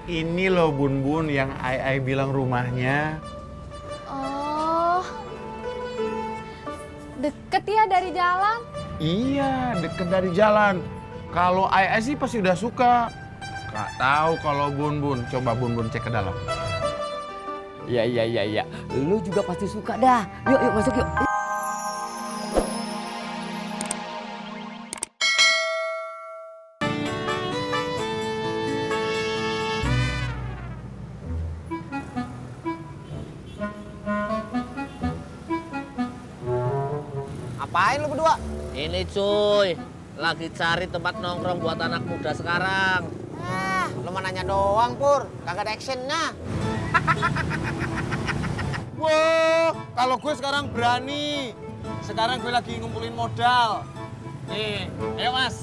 Ini loh Bun Bun yang Ai bilang rumahnya. Oh, deket ya dari jalan? Iya, deket dari jalan. Kalau Ai sih pasti udah suka. Gak tahu kalau Bun Bun. Coba Bun Bun cek ke dalam. Iya. Lu juga pasti suka dah. Yuk masuk yuk. Ngapain lu berdua? Ini cuy, lagi cari tempat nongkrong buat anak muda sekarang. Lu mah nanya doang, Pur. Kagak ada actionnya. Wah, kalau gue sekarang berani. Sekarang gue lagi ngumpulin modal. Nih, ayo mas.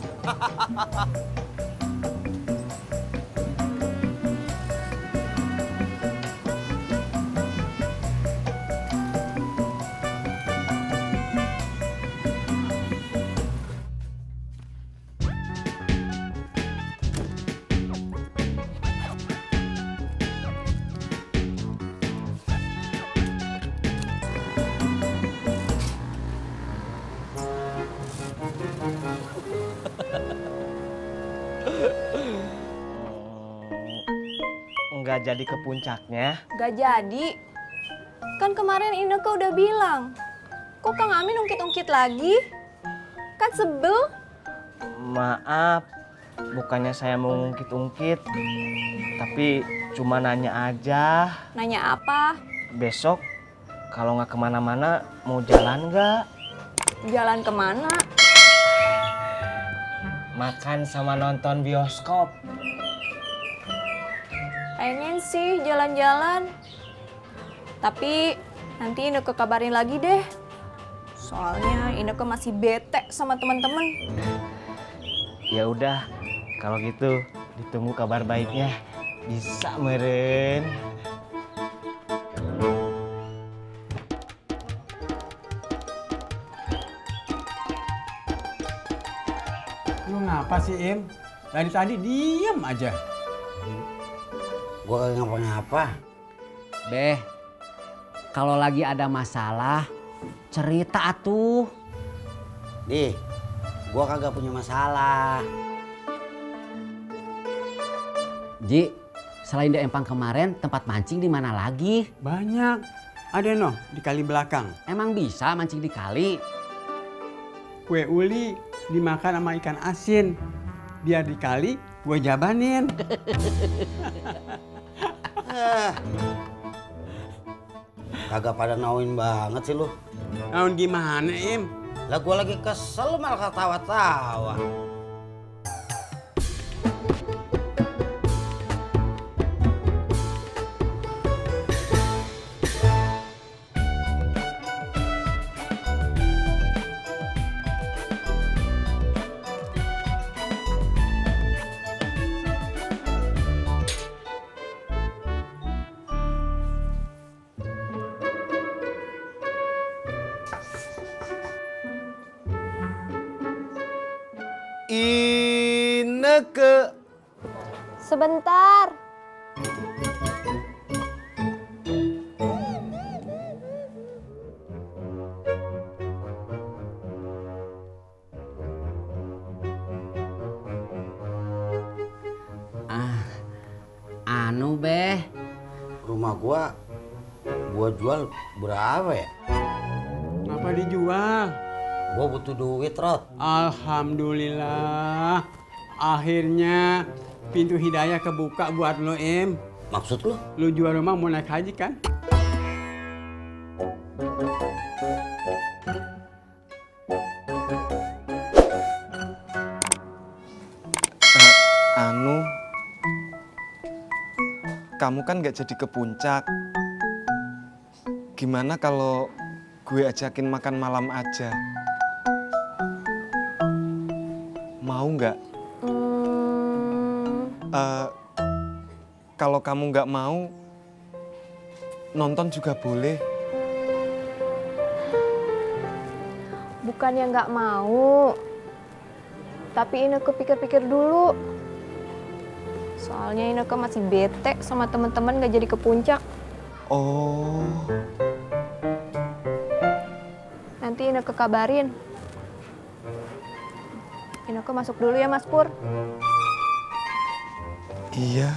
Nggak jadi ke puncaknya. Gak jadi. Kan kemarin Ineke udah bilang. Kok Kang Amin ungkit-ungkit lagi? Kan sebel. Maaf, bukannya saya mau ngungkit-ungkit, tapi cuma nanya aja. Nanya apa? Besok kalau nggak kemana-mana mau jalan nggak? Jalan kemana? Makan sama nonton bioskop. Pengen sih jalan-jalan. Tapi nanti Ineke kabarin lagi deh. Soalnya Ineke masih bete sama teman-teman. Ya udah, kalau gitu ditunggu kabar baiknya. Bisa meren. Lu ngapa sih Im? Dari tadi diem aja. Gua kagak ngapa-ngapa. Beh, kalau lagi ada masalah, cerita atuh. Di, gua kagak punya masalah. Ji, selain di Empang kemarin, tempat mancing di mana lagi? Banyak. Ada noh di kali belakang. Emang bisa mancing di kali? Kue uli dimakan sama ikan asin. Biar di kali gue jabanin. Kagak pada nauin banget sih lu. Naon gimana Im? Lah gua lagi kesel lu malah ketawa-tawa. Ineke. Sebentar. Anu beh, Rumah gua jual berapa ya? Ngapa dijual? Gua butuh duit, Rod. Alhamdulillah. Akhirnya pintu hidayah kebuka buat lo Im. Maksud lu? Lu jual rumah mau naik haji kan? Anu, kamu kan nggak jadi ke puncak. Gimana kalau gue ajakin makan malam aja? Mau nggak? Kalau kamu nggak mau, nonton juga boleh. Bukannya nggak mau. Tapi Ineke pikir-pikir dulu. Soalnya Ineke masih bete sama teman-teman gak jadi ke puncak. Oh. Nanti Ineke kabarin. Ineke masuk dulu ya Mas Pur. Iya.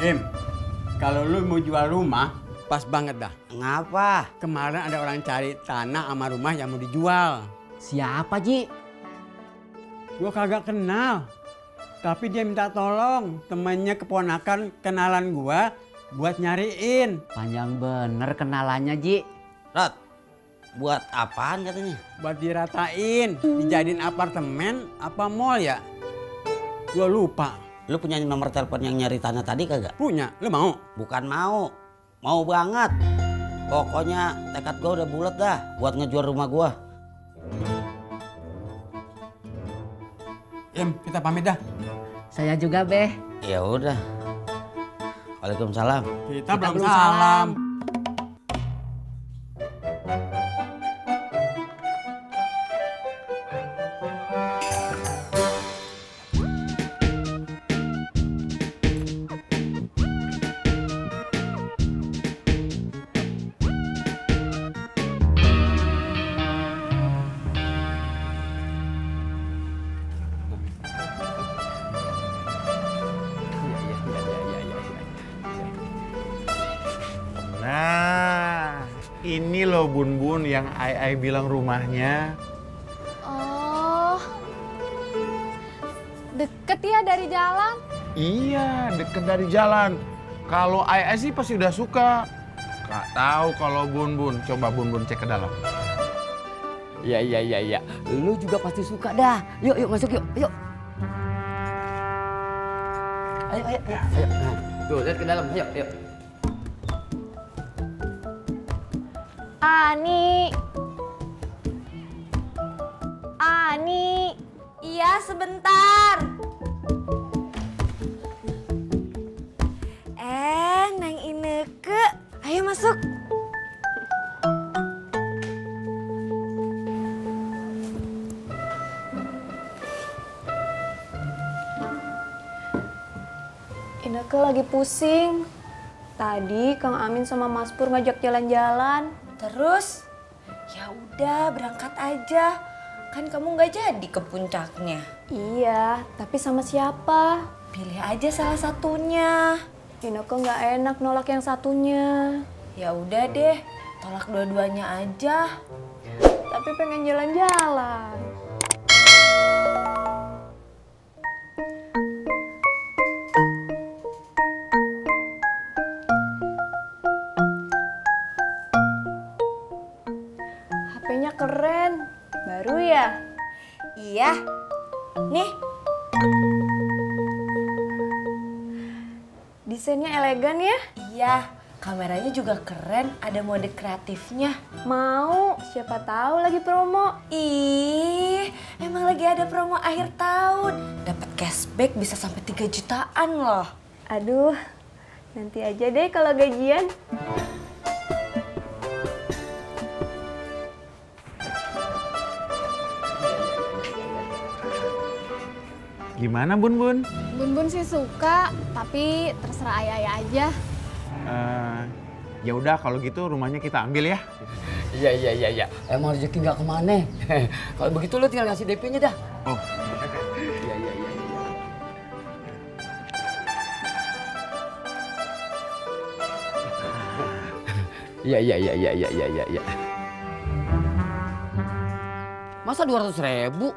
Im, kalau lu mau jual rumah, pas banget dah. Ngapa? Kemarin ada orang cari tanah sama rumah yang mau dijual. Siapa, Ji? Gua kagak kenal. Tapi dia minta tolong temannya keponakan kenalan gua buat nyariin. Panjang bener kenalannya, Ji. Rod, buat apaan katanya? Buat diratain, dijadiin apartemen apa mall ya? Gua lupa. Lu punya nomor telepon yang nyari tanah tadi kagak? Punya, lu mau? Bukan mau banget. Pokoknya tekad gua udah bulat dah buat ngejual rumah gua. Im, kita pamit dah. Saya juga, Beh. Ya udah. Waalaikumsalam. Kita belum salam. Nah, ini loh Bun yang Ai bilang rumahnya. Oh, deket ya dari jalan? Iya, deket dari jalan. Kalau Ai sih pasti udah suka. Gak tahu kalau Bun. Coba Bun cek ke dalam. Iya. Lu juga pasti suka dah. Yuk masuk yuk. Ayo. Nah, tuh, lihat ke dalam. Yuk. Ani. Iya, sebentar. Nang Ineke. Ayo masuk. Ineke lagi pusing. Tadi Kang Amin sama Mas Pur ngajak jalan-jalan. Terus? Ya udah berangkat aja. Kan kamu nggak jadi ke puncaknya. Iya, tapi sama siapa? Pilih aja salah satunya. Ineke nggak enak nolak yang satunya. Ya udah deh, tolak dua-duanya aja. Tapi pengen jalan-jalan. HP-nya keren, baru ya? Iya. Nih, Desainnya elegan ya? iya. Kameranya juga keren, ada mode kreatifnya. Mau, siapa tahu lagi promo. Ih, emang lagi ada promo akhir tahun. Dapat cashback bisa sampai 3 jutaan loh. Aduh, nanti aja deh kalau gajian. Gimana Bun? Bun sih suka, tapi terserah ayah aja. Ya udah kalau gitu rumahnya kita ambil ya. Iya. Emang rezeki nggak kemana. Kalau begitu lu tinggal ngasih DP-nya dah. Oh. Iya. Masa 200.000?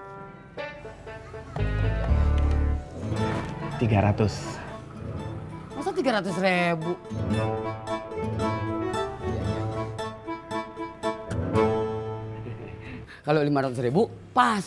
300. Masa 300.000? Kalau 500.000 pas.